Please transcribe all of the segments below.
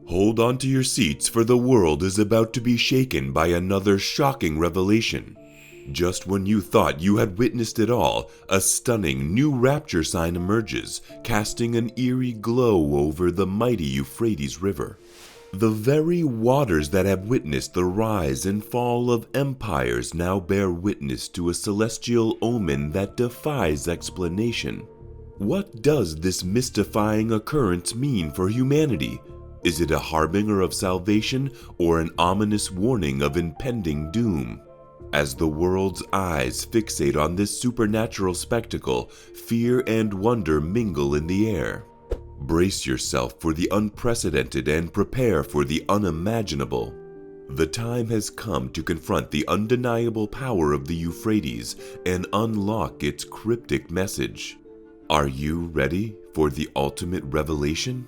Hold on to your seats, for the world is about to be shaken by another shocking revelation. Just when you thought you had witnessed it all, a stunning new rapture sign emerges, casting an eerie glow over the mighty Euphrates River. The very waters that have witnessed the rise and fall of empires now bear witness to a celestial omen that defies explanation. What does this mystifying occurrence mean for humanity? Is it a harbinger of salvation or an ominous warning of impending doom? As the world's eyes fixate on this supernatural spectacle, fear and wonder mingle in the air. Brace yourself for the unprecedented and prepare for the unimaginable. The time has come to confront the undeniable power of the Euphrates and unlock its cryptic message. Are you ready for the ultimate revelation?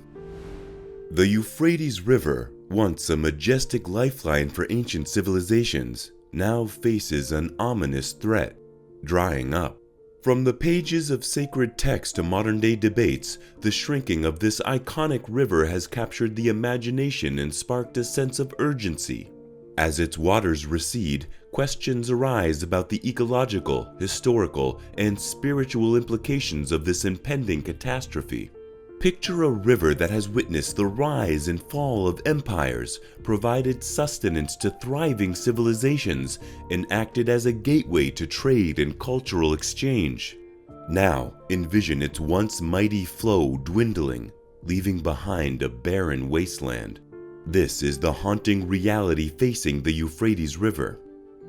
The Euphrates River, once a majestic lifeline for ancient civilizations, now faces an ominous threat: drying up. From the pages of sacred text to modern-day debates, the shrinking of this iconic river has captured the imagination and sparked a sense of urgency. As its waters recede, questions arise about the ecological, historical, and spiritual implications of this impending catastrophe. Picture a river that has witnessed the rise and fall of empires, provided sustenance to thriving civilizations, and acted as a gateway to trade and cultural exchange. Now, envision its once mighty flow dwindling, leaving behind a barren wasteland. This is the haunting reality facing the Euphrates River.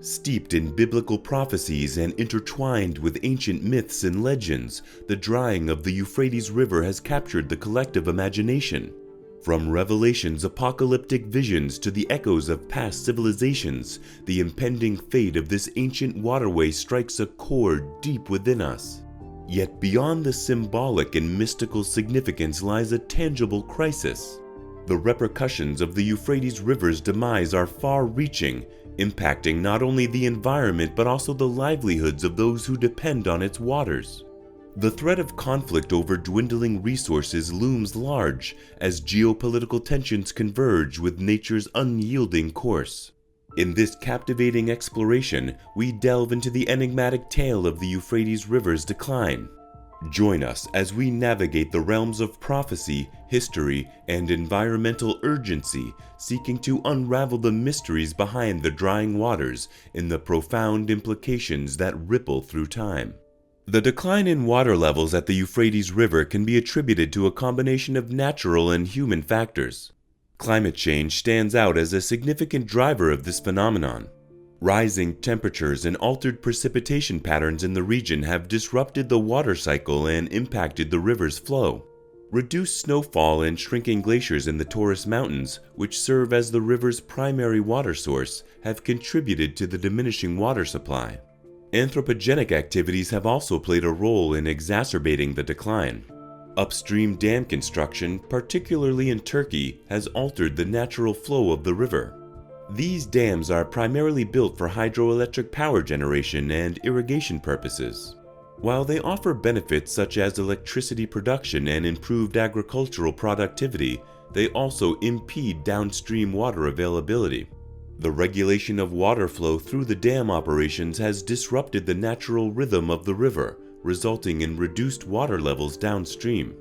Steeped in biblical prophecies and intertwined with ancient myths and legends, the drying of the Euphrates River has captured the collective imagination. From Revelation's apocalyptic visions to the echoes of past civilizations, the impending fate of this ancient waterway strikes a chord deep within us. Yet beyond the symbolic and mystical significance lies a tangible crisis. The repercussions of the Euphrates River's demise are far-reaching, impacting not only the environment but also the livelihoods of those who depend on its waters. The threat of conflict over dwindling resources looms large as geopolitical tensions converge with nature's unyielding course. In this captivating exploration, we delve into the enigmatic tale of the Euphrates River's decline. Join us as we navigate the realms of prophecy, history, and environmental urgency, seeking to unravel the mysteries behind the drying waters and the profound implications that ripple through time. The decline in water levels at the Euphrates River can be attributed to a combination of natural and human factors. Climate change stands out as a significant driver of this phenomenon. Rising temperatures and altered precipitation patterns in the region have disrupted the water cycle and impacted the river's flow. Reduced snowfall and shrinking glaciers in the Taurus Mountains, which serve as the river's primary water source, have contributed to the diminishing water supply. Anthropogenic activities have also played a role in exacerbating the decline. Upstream dam construction, particularly in Turkey, has altered the natural flow of the river. These dams are primarily built for hydroelectric power generation and irrigation purposes. While they offer benefits such as electricity production and improved agricultural productivity, they also impede downstream water availability. The regulation of water flow through the dam operations has disrupted the natural rhythm of the river, resulting in reduced water levels downstream.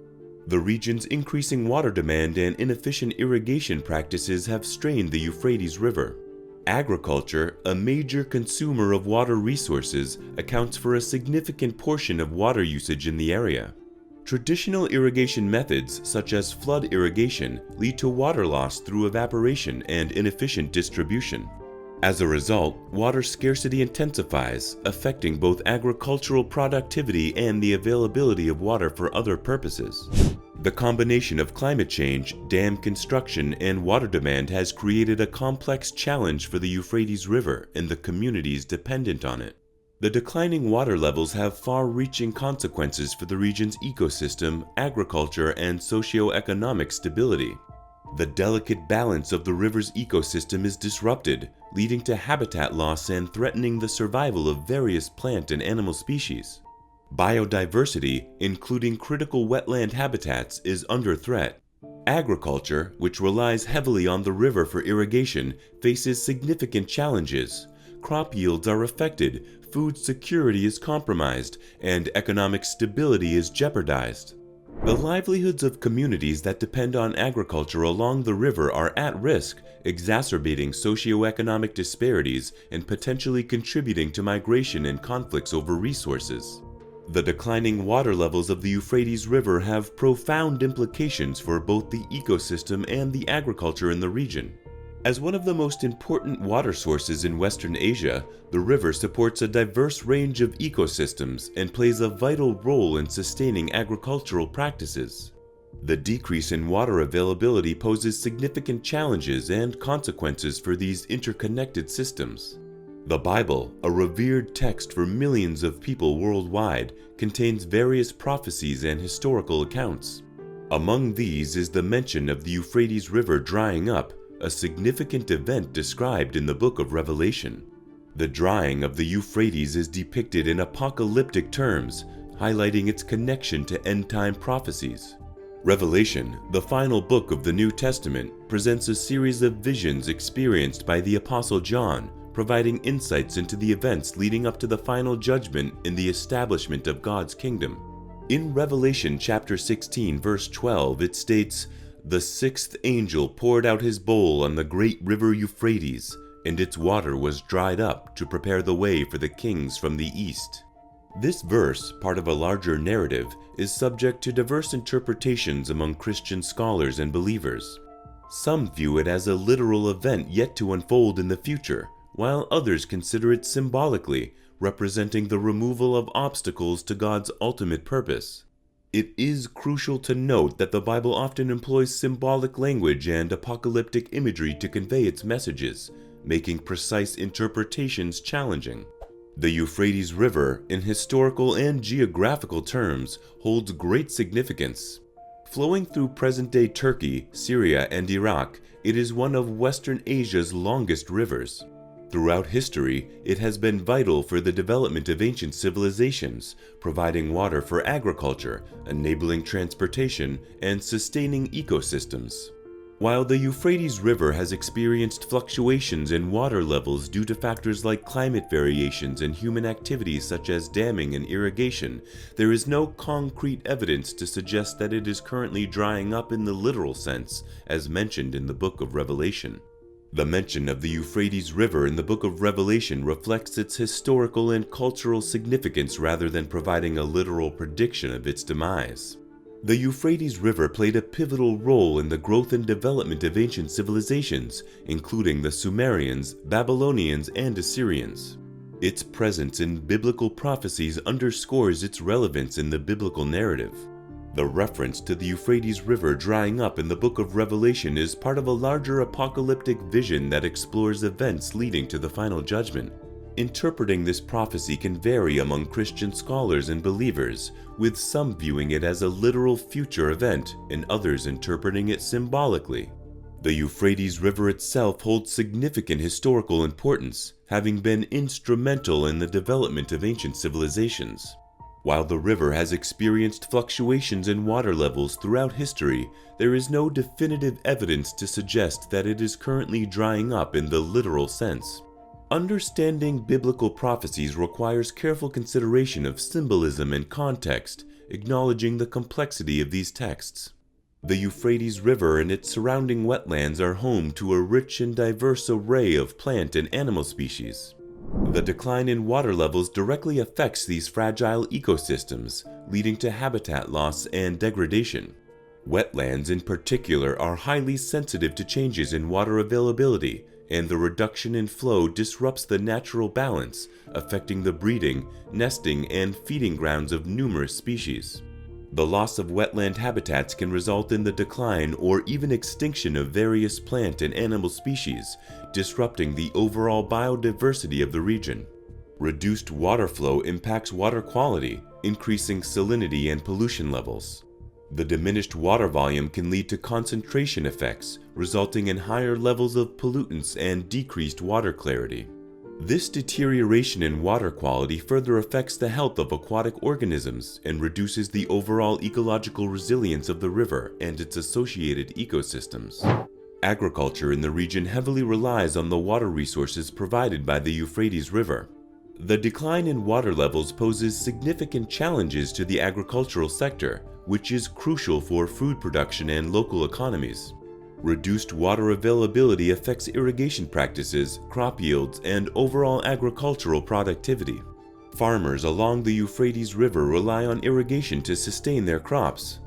The region's increasing water demand and inefficient irrigation practices have strained the Euphrates River. Agriculture, a major consumer of water resources, accounts for a significant portion of water usage in the area. Traditional irrigation methods, such as flood irrigation, lead to water loss through evaporation and inefficient distribution. As a result, water scarcity intensifies, affecting both agricultural productivity and the availability of water for other purposes. The combination of climate change, dam construction, and water demand has created a complex challenge for the Euphrates River and the communities dependent on it. The declining water levels have far-reaching consequences for the region's ecosystem, agriculture, and socio-economic stability. The delicate balance of the river's ecosystem is disrupted, leading to habitat loss and threatening the survival of various plant and animal species. Biodiversity, including critical wetland habitats, is under threat. Agriculture, which relies heavily on the river for irrigation, faces significant challenges. Crop yields are affected, food security is compromised, and economic stability is jeopardized. The livelihoods of communities that depend on agriculture along the river are at risk, exacerbating socioeconomic disparities and potentially contributing to migration and conflicts over resources. The declining water levels of the Euphrates River have profound implications for both the ecosystem and the agriculture in the region. As one of the most important water sources in Western Asia, the river supports a diverse range of ecosystems and plays a vital role in sustaining agricultural practices. The decrease in water availability poses significant challenges and consequences for these interconnected systems. The Bible, a revered text for millions of people worldwide, contains various prophecies and historical accounts. Among these is the mention of the Euphrates River drying up, a significant event described in the book of Revelation. The drying of the Euphrates is depicted in apocalyptic terms, highlighting its connection to end-time prophecies. Revelation, the final book of the New Testament, presents a series of visions experienced by the Apostle John, providing insights into the events leading up to the final judgment in the establishment of God's kingdom. In Revelation chapter 16, verse 12, it states, "The sixth angel poured out his bowl on the great river Euphrates, and its water was dried up to prepare the way for the kings from the east." This verse, part of a larger narrative, is subject to diverse interpretations among Christian scholars and believers. Some view it as a literal event yet to unfold in the future, while others consider it symbolically, representing the removal of obstacles to God's ultimate purpose. It is crucial to note that the Bible often employs symbolic language and apocalyptic imagery to convey its messages, making precise interpretations challenging. The Euphrates River, in historical and geographical terms, holds great significance. Flowing through present-day Turkey, Syria, and Iraq, it is one of Western Asia's longest rivers. Throughout history, it has been vital for the development of ancient civilizations, providing water for agriculture, enabling transportation, and sustaining ecosystems. While the Euphrates River has experienced fluctuations in water levels due to factors like climate variations and human activities such as damming and irrigation, there is no concrete evidence to suggest that it is currently drying up in the literal sense, as mentioned in the book of Revelation. The mention of the Euphrates River in the book of Revelation reflects its historical and cultural significance rather than providing a literal prediction of its demise. The Euphrates River played a pivotal role in the growth and development of ancient civilizations, including the Sumerians, Babylonians, and Assyrians. Its presence in biblical prophecies underscores its relevance in the biblical narrative. The reference to the Euphrates River drying up in the book of Revelation is part of a larger apocalyptic vision that explores events leading to the final judgment. Interpreting this prophecy can vary among Christian scholars and believers, with some viewing it as a literal future event and others interpreting it symbolically. The Euphrates River itself holds significant historical importance, having been instrumental in the development of ancient civilizations. While the river has experienced fluctuations in water levels throughout history, there is no definitive evidence to suggest that it is currently drying up in the literal sense. Understanding biblical prophecies requires careful consideration of symbolism and context, acknowledging the complexity of these texts. The Euphrates River and its surrounding wetlands are home to a rich and diverse array of plant and animal species. The decline in water levels directly affects these fragile ecosystems, leading to habitat loss and degradation. Wetlands in particular are highly sensitive to changes in water availability, and the reduction in flow disrupts the natural balance, affecting the breeding, nesting, and feeding grounds of numerous species. The loss of wetland habitats can result in the decline or even extinction of various plant and animal species, disrupting the overall biodiversity of the region. Reduced water flow impacts water quality, increasing salinity and pollution levels. The diminished water volume can lead to concentration effects, resulting in higher levels of pollutants and decreased water clarity. This deterioration in water quality further affects the health of aquatic organisms and reduces the overall ecological resilience of the river and its associated ecosystems. Agriculture in the region heavily relies on the water resources provided by the Euphrates River. The decline in water levels poses significant challenges to the agricultural sector, which is crucial for food production and local economies. Reduced water availability affects irrigation practices, crop yields, and overall agricultural productivity. Farmers along the Euphrates River rely on irrigation to sustain their crops.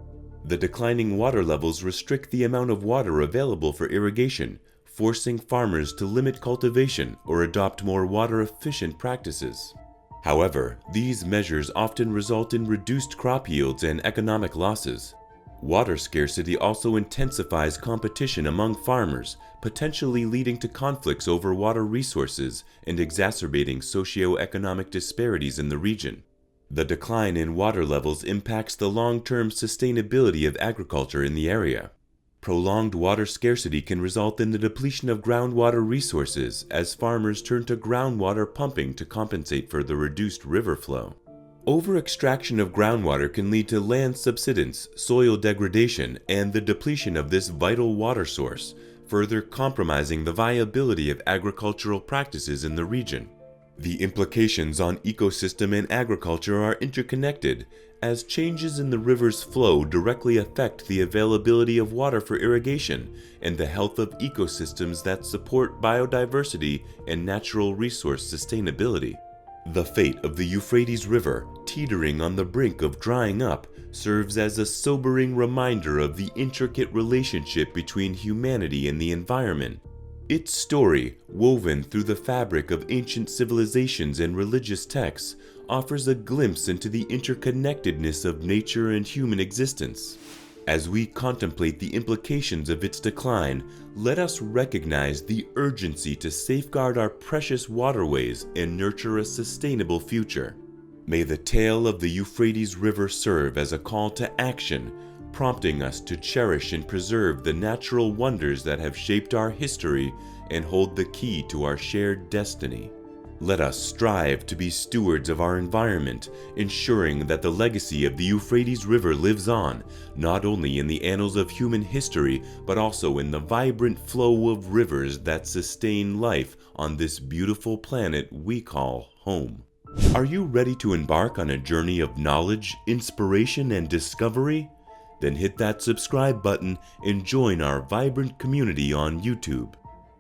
The declining water levels restrict the amount of water available for irrigation, forcing farmers to limit cultivation or adopt more water-efficient practices. However, these measures often result in reduced crop yields and economic losses. Water scarcity also intensifies competition among farmers, potentially leading to conflicts over water resources and exacerbating socio-economic disparities in the region. The decline in water levels impacts the long-term sustainability of agriculture in the area. Prolonged water scarcity can result in the depletion of groundwater resources as farmers turn to groundwater pumping to compensate for the reduced river flow. Over-extraction of groundwater can lead to land subsidence, soil degradation, and the depletion of this vital water source, further compromising the viability of agricultural practices in the region. The implications on ecosystem and agriculture are interconnected, as changes in the river's flow directly affect the availability of water for irrigation and the health of ecosystems that support biodiversity and natural resource sustainability. The fate of the Euphrates River, teetering on the brink of drying up, serves as a sobering reminder of the intricate relationship between humanity and the environment. Its story, woven through the fabric of ancient civilizations and religious texts, offers a glimpse into the interconnectedness of nature and human existence. As we contemplate the implications of its decline, let us recognize the urgency to safeguard our precious waterways and nurture a sustainable future. May the tale of the Euphrates River serve as a call to action, prompting us to cherish and preserve the natural wonders that have shaped our history and hold the key to our shared destiny. Let us strive to be stewards of our environment, ensuring that the legacy of the Euphrates River lives on, not only in the annals of human history, but also in the vibrant flow of rivers that sustain life on this beautiful planet we call home. Are you ready to embark on a journey of knowledge, inspiration, and discovery? Then hit that subscribe button and join our vibrant community on YouTube.